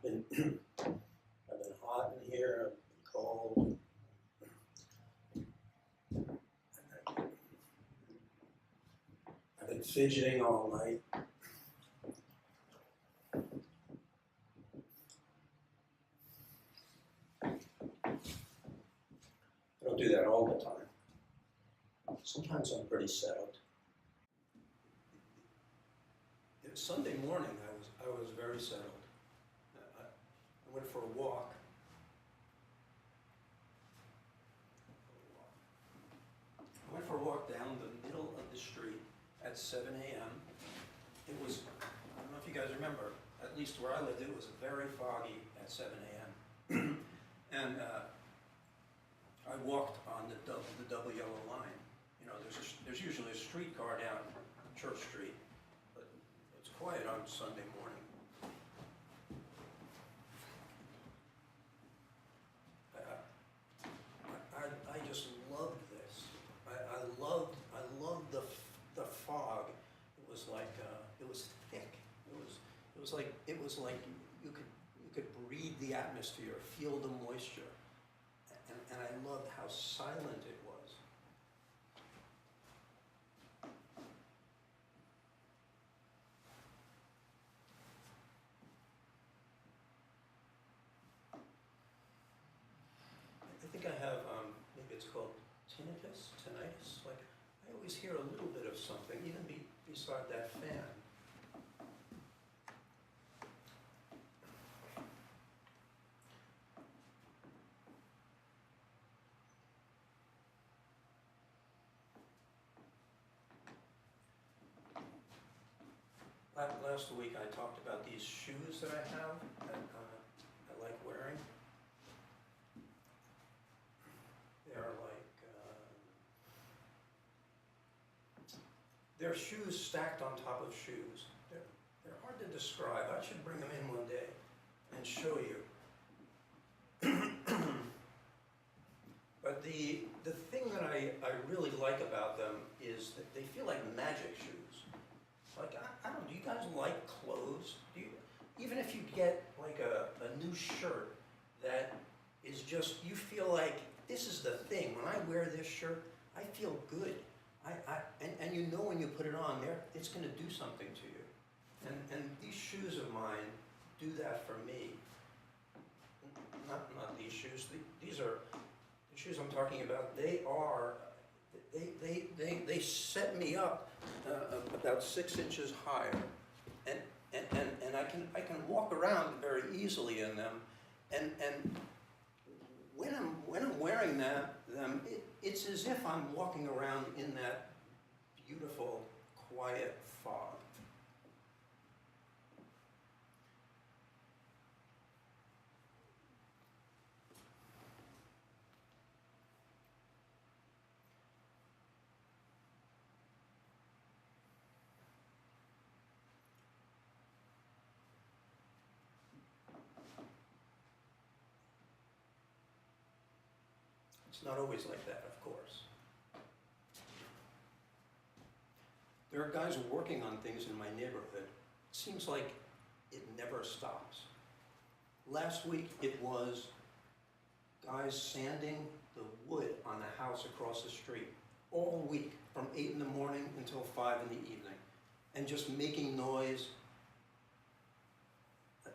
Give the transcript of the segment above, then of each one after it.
been I've been hot in here, I've been cold. I've been fidgeting all night. I don't do that all the time. Sometimes I'm pretty settled. It was Sunday morning. I was very settled. I went for a walk. I went for a walk down the middle of the street at 7 a.m. It was, I don't know if you guys remember, at least where I lived, it was very foggy at 7 a.m. And I walked on the double yellow line. You know, there's usually a streetcar down Church Street, but it's quiet on Sunday morning. I just loved this. I loved the fog. It was like it was thick. It was like you could breathe the atmosphere, feel the moisture. And I loved how silent it was. I think I have, maybe it's called tinnitus. Like, I always hear a little bit of something, even beside that fan. Last week I talked about these shoes that I have that I like wearing. They're like, they're shoes stacked on top of shoes. They're hard to describe. I should bring them in one day and show you. But the thing that I really like about them is that they feel like magic shoes. Like, I don't know, do you guys like clothes? Even if you get like a new shirt that is just, you feel like, this is the thing. When I wear this shirt, I feel good. And you know when you put it on there, it's going to do something to you. And these shoes of mine do that for me. Not these shoes. These are the shoes I'm talking about. They set me up about 6 inches higher, and I can walk around very easily in them, and when I'm wearing them, it's as if I'm walking around in that beautiful, quiet fog. It's not always like that, of course. There are guys working on things in my neighborhood. It seems like it never stops. Last week it was guys sanding the wood on the house across the street all week from 8 in the morning until 5 in the evening, and just making noise.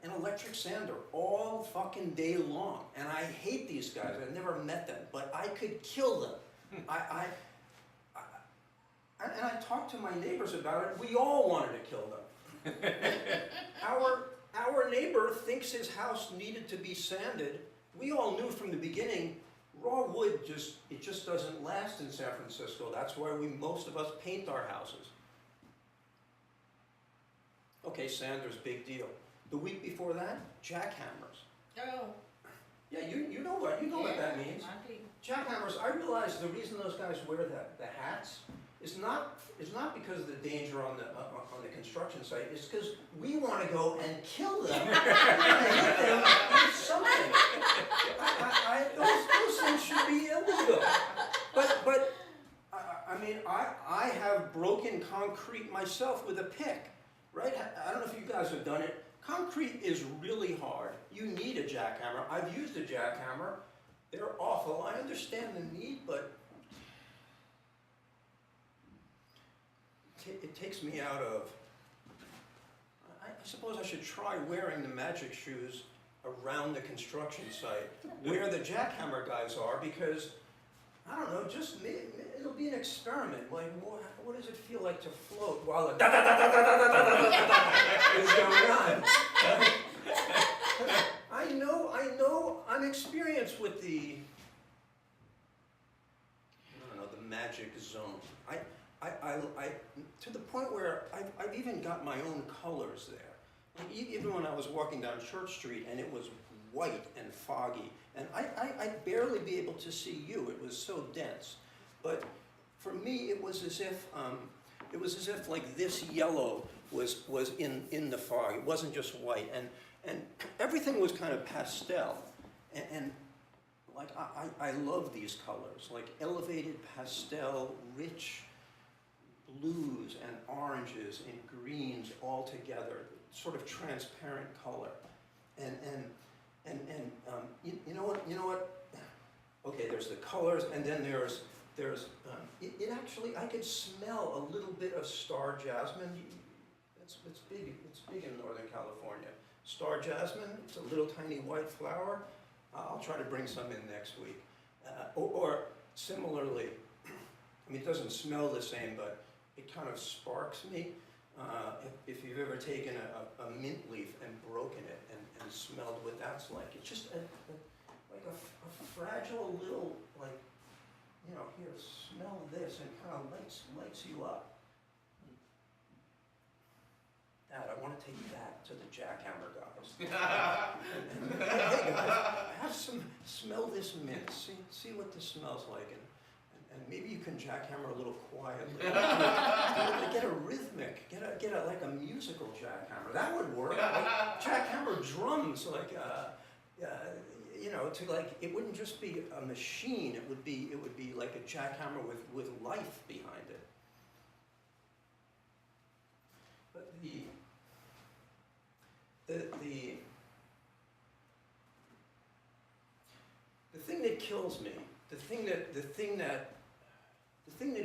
An electric sander all fucking day long. And I hate these guys. I've never met them, but I could kill them. And I talked to my neighbors about it. We all wanted to kill them. Our neighbor thinks his house needed to be sanded. We all knew from the beginning, raw wood just doesn't last in San Francisco. That's why most of us paint our houses. Okay, sanders, big deal. The week before that, jackhammers. Oh. Yeah, you know what that means. Jackhammers. I realize the reason those guys wear the hats is not because of the danger on the construction site. It's because we want to go and kill them. And hit them with something. Those things should be illegal. But I mean, I have broken concrete myself with a pick. Right? I don't know if you guys have done it. Concrete is really hard. You need a jackhammer. I've used a jackhammer. They're awful. I understand the need, but it takes me out of... I suppose I should try wearing the magic shoes around the construction site, where the jackhammer guys are, because, I don't know, just it'll be an experiment. Like, what does it feel like to float while the is going on? I know, I'm experienced with the, I don't know, the magic zone. I to the point where I've even got my own colors there. Like even when I was walking down Church Street and it was white and foggy, and I'd barely be able to see you. It was so dense. But for me, it was as if like this yellow was in the fog. It wasn't just white, and everything was kind of pastel, and like I love these colors, like elevated pastel, rich blues and oranges and greens all together, sort of transparent color, and you know what? Okay, there's the colors, and then there's it actually, I could smell a little bit of star jasmine. It's big in Northern California. Star jasmine, it's a little tiny white flower. I'll try to bring some in next week. Or similarly, I mean, it doesn't smell the same, but it kind of sparks me. If you've ever taken a mint leaf and broken it and smelled what that's like, it's just like a fragile little, like, you know, here, smell this, and kind of lights you up. Dad, I want to take that to the Jackhammer guys. and, hey guys, have some, smell this mint, see what this smells like, and maybe you can jackhammer a little quietly. Get a rhythmic, get a like a musical jackhammer. That would work. Like jackhammer drums, like you know, to like, it wouldn't just be a machine. It would be like a jackhammer with life behind it. But the thing that kills me, the thing that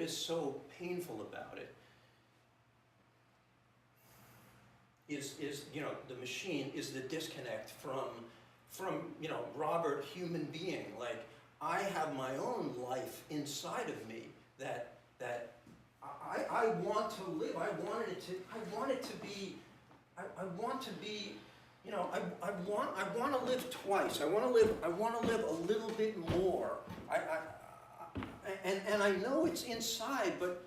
is so painful about it is you know, the machine is the disconnect from you know, Robert, human being. Like, I have my own life inside of me that I want to live. I want it to be, you know, I want to live twice. I want to live a little bit more. And I know it's inside, but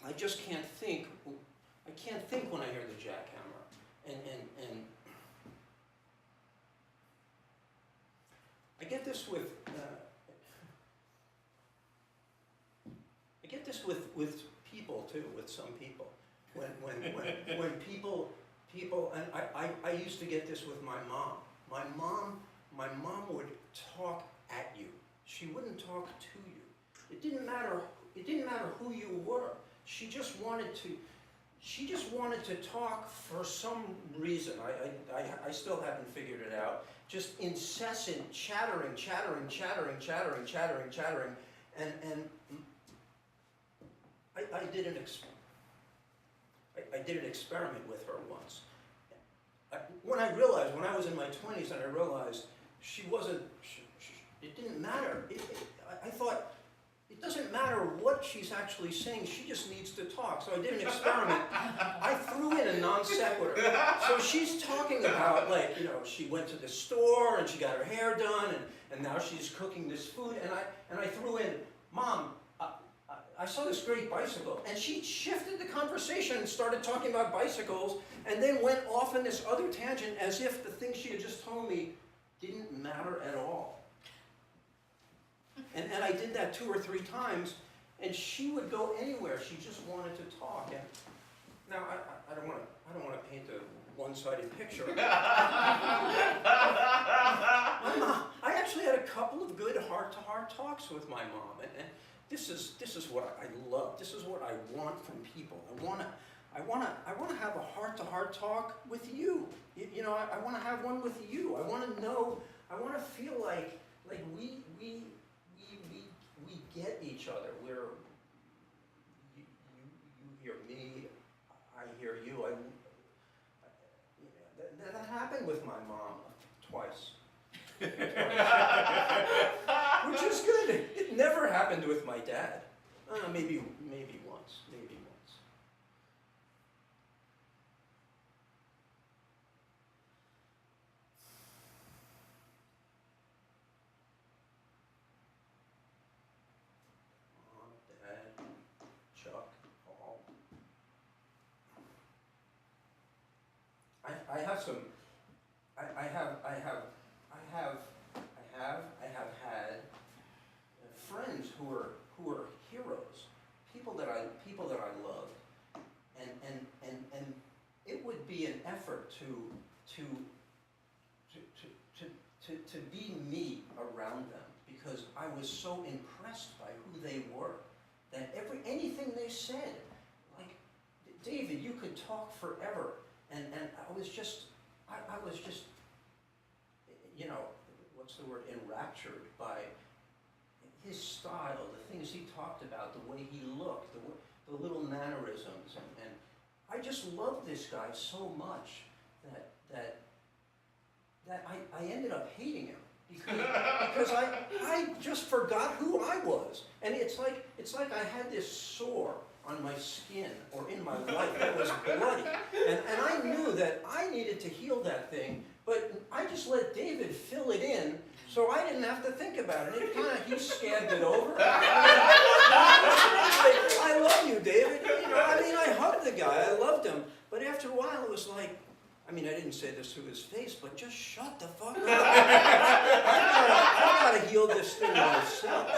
I just can't think. I can't think when I hear the jackhammer. And I get this with people too, with some people. When people, and I used to get this with my mom. My mom would talk at you. She wouldn't talk to you. It didn't matter who you were. She just wanted to talk for some reason. I still haven't figured it out. Just incessant chattering, and I did an experiment with her once. When I was in my 20s, and I realized she wasn't, it didn't matter. I thought, it doesn't matter what she's actually saying, she just needs to talk. So I did an experiment. I threw in a non sequitur. So she's talking about, like, you know, she went to the store and she got her hair done, and now she's cooking this food, and I threw in, Mom, I saw this great bicycle, and she shifted the conversation and started talking about bicycles, and then went off in this other tangent as if the thing she had just told me didn't matter at all. And I did that 2 or 3 times, and she would go anywhere. She just wanted to talk. And now I don't want to paint a one-sided picture. I actually had a couple of good heart-to-heart talks with my mom, and this is what I love. This is what I want from people. I want to have a heart-to-heart talk with you. You know, I want to have one with you. I want to know. I want to feel like we get each other. You hear me, I hear you. That happened with my mom twice. Which is good. It never happened with my dad. Maybe once. Mom, Dad, Chuck, Paul. I have some. I have had friends who are heroes, people that I loved, and it would be an effort to be me around them, because I was so impressed by who they were that anything they said, like, David, you could talk forever, and I was just, you know, what's the word, enraptured by his style, the things he talked about, the way he looked, the little mannerisms, and I just loved this guy so much that I ended up hating him because I just forgot who I was, and it's like I had this sore on my skin or in my life that was bloody, and I knew that I needed to heal that thing, but I just let David fill it in, so I didn't have to think about it. He scabbed it over. I love you, David. You know, I hugged the guy. I loved him. But after a while, it was like, I didn't say this to his face, but just shut the fuck up. I've got to heal this thing myself.